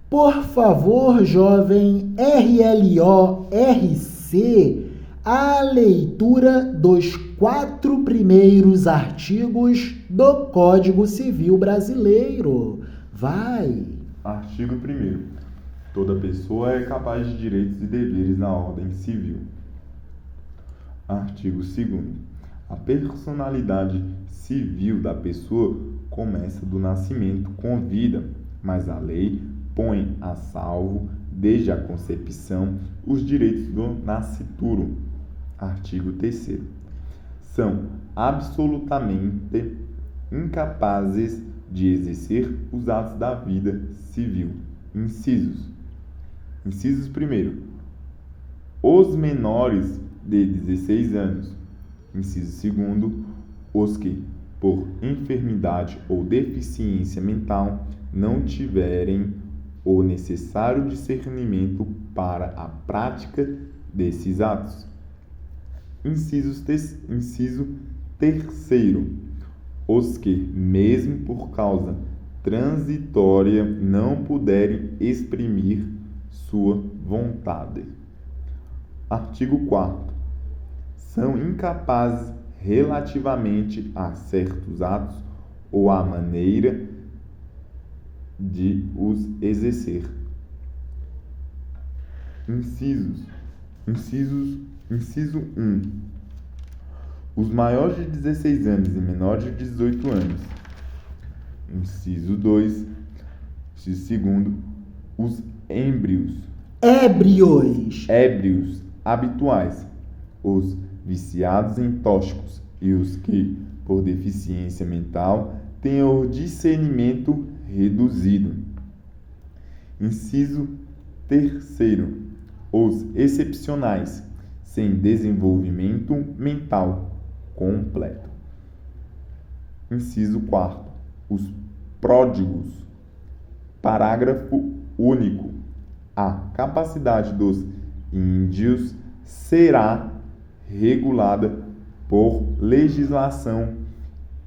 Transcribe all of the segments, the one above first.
Por favor, jovem RLORC, a leitura dos 4 primeiros artigos do Código Civil Brasileiro. Vai! Artigo 1º. Toda pessoa é capaz de direitos e deveres na ordem civil. Artigo 2º. A personalidade civil da pessoa começa do nascimento com vida, mas a lei põe a salvo, desde a concepção, os direitos do nascituro. Artigo 3º. São absolutamente incapazes de exercer os atos da vida civil. Incisos. Incisos 1º. Os menores de 16 anos. Inciso 2º. Os que, por enfermidade ou deficiência mental, não tiverem o necessário discernimento para a prática desses atos. Inciso 3º. Os que, mesmo por causa transitória, não puderem exprimir sua vontade. Artigo 4º. São incapazes relativamente a certos atos ou à maneira de os exercer. Inciso 1. Os maiores de 16 anos e menores de 18 anos. Inciso 2. Inciso 2º. Os ébrios habituais, os viciados em tóxicos e os que, por deficiência mental, têm o discernimento reduzido. Inciso 3º. Os excepcionais, sem desenvolvimento mental completo. Inciso 4º. Os pródigos. Parágrafo único. A capacidade dos índios será regulada por legislação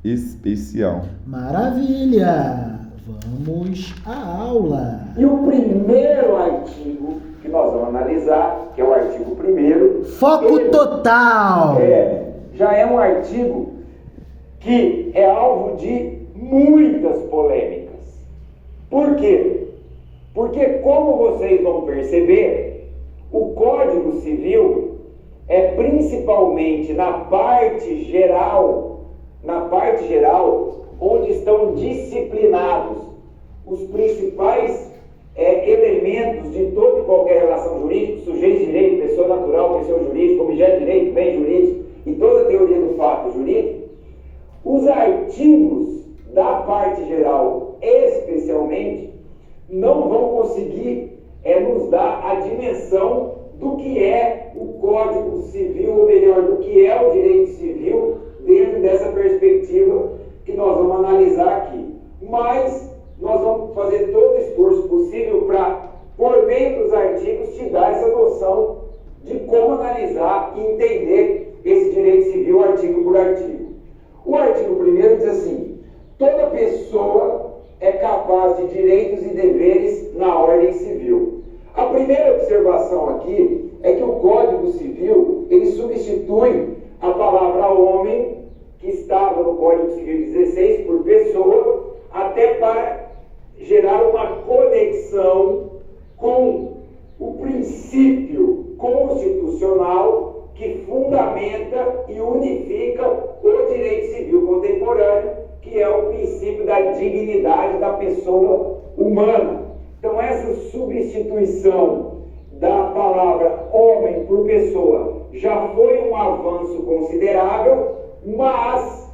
especial. Maravilha! Vamos à aula. E o primeiro artigo que nós vamos analisar, que é o artigo 1º... Foco total! Já é um artigo que é alvo de muitas polêmicas. Por quê? Porque, como vocês vão perceber, o Código Civil é principalmente na parte geral, onde estão disciplinados os principais elementos de toda e qualquer relação jurídica, sujeito de direito, pessoa natural, pessoa jurídica, objeto de direito, bem jurídico e toda a teoria do fato jurídico. Os artigos da parte geral, especialmente, não vão conseguir nos dar a dimensão do que é o Código Civil, ou melhor, do que é o direito civil, dentro dessa perspectiva que nós vamos analisar aqui. Mas nós vamos fazer todo o esforço possível para, por meio dos artigos, te dar essa noção de como analisar e entender esse direito civil artigo por artigo. O artigo 1º diz assim: toda pessoa é capaz de direitos e deveres na ordem civil. A primeira observação aqui é que o Código Civil, ele substitui a palavra homem, que estava no Código Civil 16, por pessoa, até para gerar uma conexão com o princípio constitucional que fundamenta e unifica o direito civil contemporâneo, que é o princípio da dignidade da pessoa humana. Então, essa substituição da palavra homem por pessoa já foi um avanço considerável, mas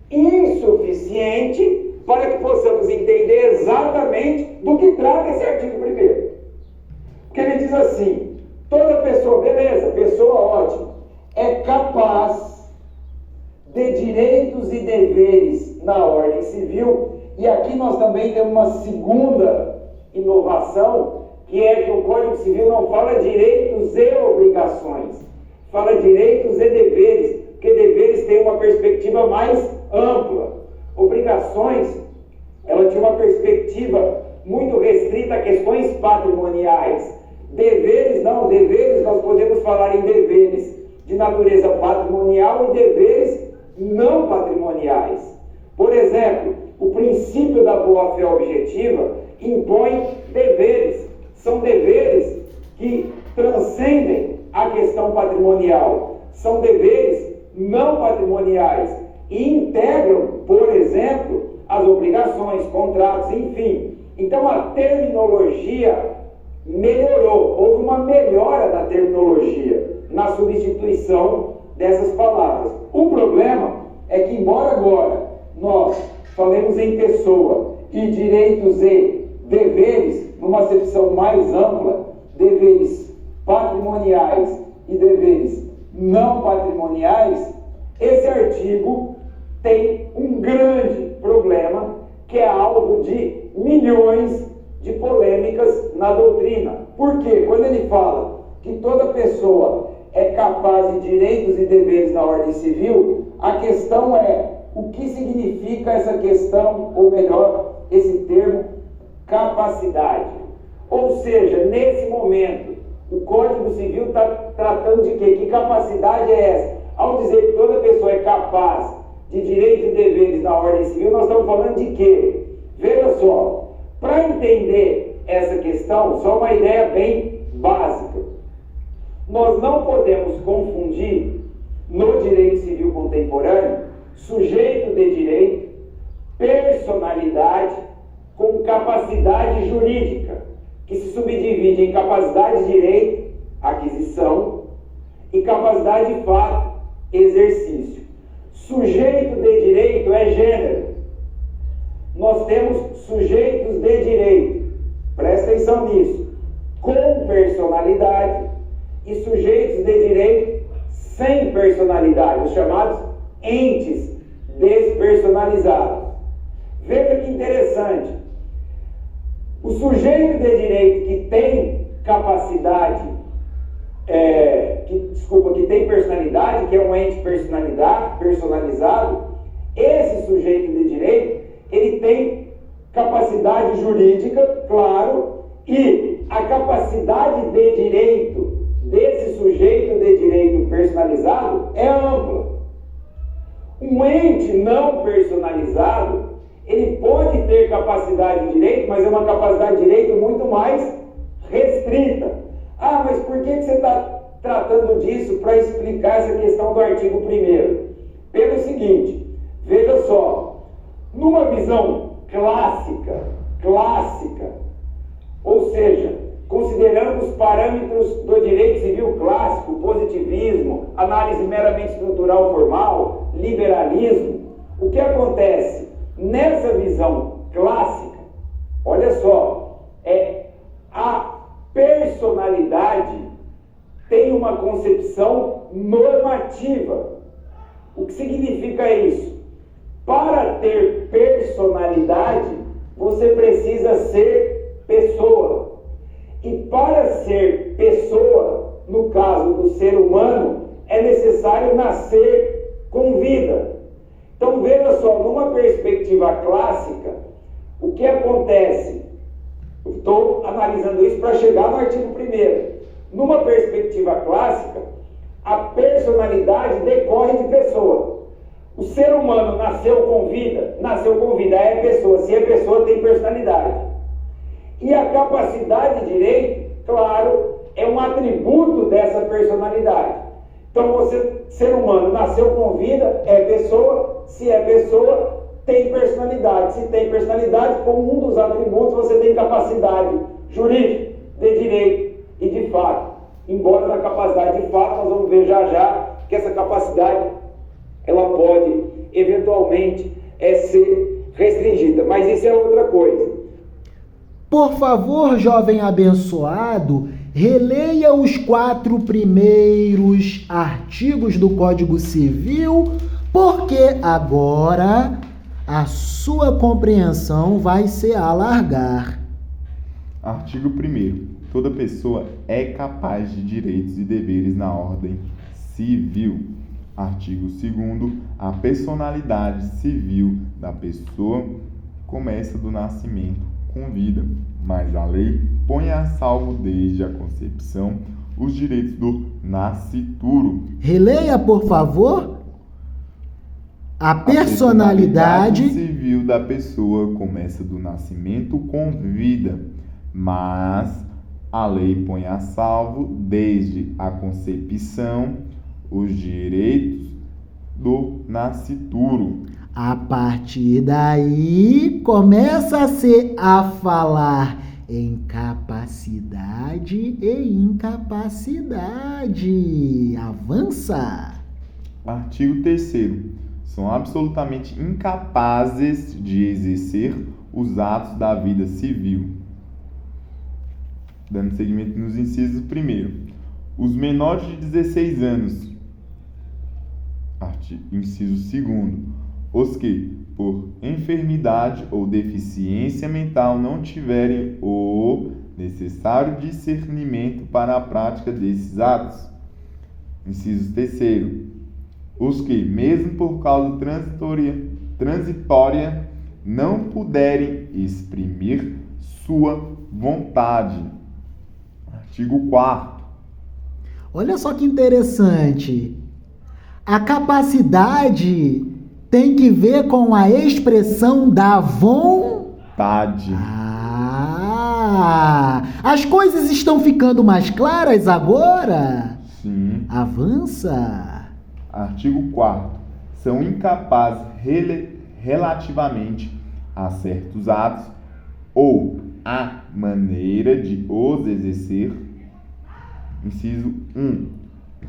insuficiente para que possamos entender exatamente do que trata esse artigo 1º. Porque ele diz assim: toda pessoa, beleza, pessoa ótima, é capaz de direitos e deveres na ordem civil. E aqui nós também temos uma segunda inovação, que é que o Código Civil não fala direitos e obrigações, fala direitos e deveres, porque deveres têm uma perspectiva mais ampla. Obrigações, ela tinha uma perspectiva muito restrita questões patrimoniais. Deveres não, deveres nós podemos falar em deveres de natureza patrimonial e deveres não patrimoniais. Por exemplo, o princípio da boa-fé objetiva impõe deveres. São deveres que transcendem a questão patrimonial. São deveres não patrimoniais e integram, por exemplo, as obrigações, contratos, enfim. Então a terminologia melhorou, houve uma melhora da terminologia na substituição dessas palavras. O problema é que, embora agora nós falemos em pessoa e direitos e deveres, numa acepção mais ampla, deveres patrimoniais e deveres não patrimoniais, esse artigo tem um grande problema que é alvo de milhões de polêmicas na doutrina. Por quê? Quando ele fala que toda pessoa é capaz de direitos e deveres na ordem civil, a questão é o que significa essa questão, ou melhor, esse termo, capacidade. Ou seja, nesse momento, o Código Civil está tratando de quê? Que capacidade é essa? Ao dizer que toda pessoa é capaz de direitos e deveres na ordem civil, nós estamos falando de quê? Veja só, para entender essa questão, só uma ideia bem básica. Nós não podemos confundir no direito civil contemporâneo sujeito de direito, personalidade com capacidade jurídica, que se subdivide em capacidade de direito, aquisição, e capacidade de fato, exercício. Sujeito de direito é gênero. Nós temos sujeitos de direito, presta atenção nisso, com personalidade e sujeitos de direito sem personalidade, os chamados entes despersonalizados. Veja que interessante. O sujeito de direito que tem capacidade, que tem personalidade, que é um ente personalizado, esse sujeito de direito, ele tem capacidade jurídica, claro, e a capacidade de direito desse sujeito de direito personalizado é ampla. Um ente não personalizado, ele pode ter capacidade de direito, mas é uma capacidade de direito muito mais restrita. Ah, mas por que você está tratando disso para explicar essa questão do artigo 1º? Pelo seguinte, veja só, numa visão clássica, ou seja, considerando os parâmetros do direito civil clássico, positivismo, análise meramente estrutural formal, liberalismo, o que acontece? Nessa visão clássica, olha só, a personalidade tem uma concepção normativa. O que significa isso? Para ter personalidade, você precisa ser pessoa. E para ser pessoa, no caso do ser humano, é necessário nascer com vida. Então veja só, numa perspectiva clássica, o que acontece? Estou analisando isso para chegar no artigo 1º. Numa perspectiva clássica, a personalidade decorre de pessoa. O ser humano nasceu com vida, é pessoa. Se é pessoa, tem personalidade. E a capacidade de direito, claro, é um atributo dessa personalidade. Então, você, ser humano, nasceu com vida, é pessoa. Se é pessoa, tem personalidade. Se tem personalidade, como um dos atributos, você tem capacidade jurídica, de direito e de fato. Embora na capacidade de fato, nós vamos ver já que essa capacidade, ela pode, eventualmente, ser restringida. Mas isso é outra coisa. Por favor, jovem abençoado, releia os 4 primeiros artigos do Código Civil, porque agora a sua compreensão vai se alargar. Artigo 1º. Toda pessoa é capaz de direitos e deveres na ordem civil. Artigo 2º. A personalidade civil da pessoa começa do nascimento, com vida, mas a lei põe a salvo desde a concepção os direitos do nascituro. Releia, por favor. A personalidade civil da pessoa começa do nascimento com vida, mas a lei põe a salvo desde a concepção os direitos do nascituro. A partir daí, começa-se a falar em capacidade e incapacidade. Avança. Artigo 3º. São absolutamente incapazes de exercer os atos da vida civil. Dando seguimento nos incisos primeiro. Os menores de 16 anos. Inciso 2º. Os que, por enfermidade ou deficiência mental, não tiverem o necessário discernimento para a prática desses atos. Inciso 3º. Os que, mesmo por causa transitória, não puderem exprimir sua vontade. Artigo 4º. Olha só que interessante. A capacidade tem que ver com a expressão da vontade. As coisas estão ficando mais claras agora? Sim. Avança. Artigo 4º. São incapazes relativamente a certos atos ou a maneira de os exercer. Inciso 1.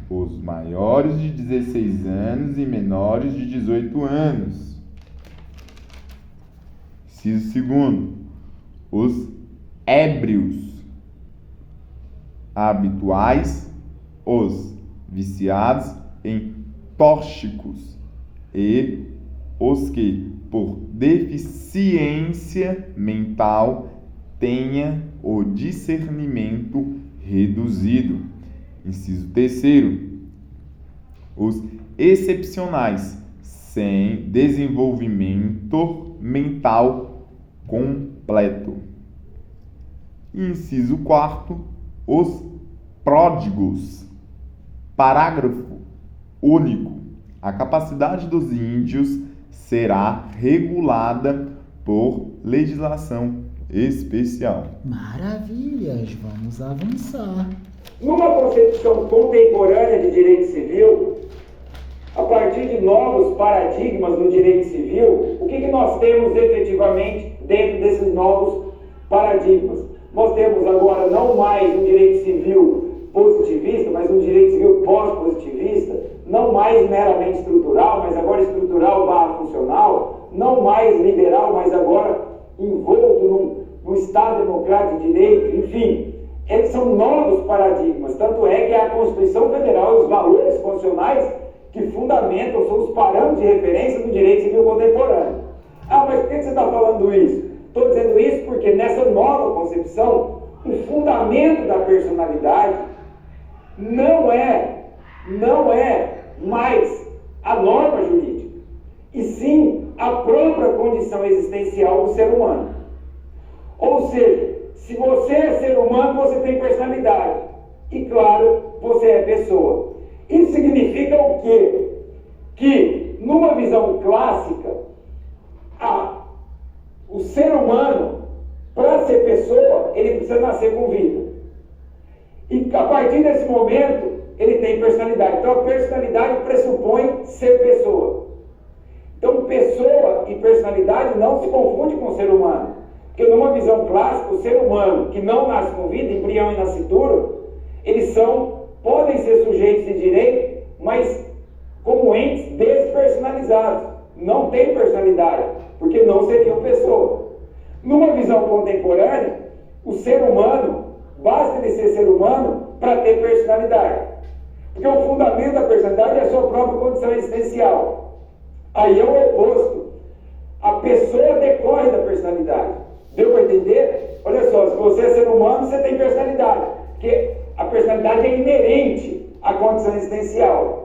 Os maiores de 16 anos e menores de 18 anos. Inciso 2º. Os ébrios habituais, os viciados em tóxicos e os que, por deficiência mental, tenha o discernimento reduzido. Inciso 3º. Os excepcionais, sem desenvolvimento mental completo. Inciso 4º. Os pródigos. Parágrafo único. A capacidade dos índios será regulada por legislação especial. Maravilhas, vamos avançar. Numa concepção contemporânea de direito civil, a partir de novos paradigmas no direito civil, o que nós temos efetivamente dentro desses novos paradigmas? Nós temos agora não mais um direito civil positivista, mas um direito civil pós-positivista, não mais meramente estrutural, mas agora estrutural/funcional, não mais liberal, mas agora envolto num Estado democrático de direito, enfim. Eles são novos paradigmas, tanto é que a Constituição Federal e os valores constitucionais que fundamentam, são os parâmetros de referência do direito civil contemporâneo. Mas por que você está falando isso? Estou dizendo isso porque nessa nova concepção, o fundamento da personalidade não é mais a norma jurídica, e sim a própria condição existencial do ser humano. Ou seja, se você é ser humano, você tem personalidade. E claro, você é pessoa. Isso significa o quê? Que, numa visão clássica, o ser humano, para ser pessoa, ele precisa nascer com vida. E a partir desse momento, ele tem personalidade. Então a personalidade pressupõe ser pessoa. Então pessoa e personalidade não se confundem com o ser humano. Porque numa visão clássica, o ser humano que não nasce com vida, embrião e nascituro, eles podem ser sujeitos de direito, mas como entes despersonalizados. Não têm personalidade, porque não seriam pessoa. Numa visão contemporânea, o ser humano, basta ele ser ser humano para ter personalidade. Porque o fundamento da personalidade é a sua própria condição existencial. Aí é o oposto. A pessoa decorre da personalidade. Deu para entender? Olha só, se você é ser humano, você tem personalidade. Porque a personalidade é inerente à condição existencial.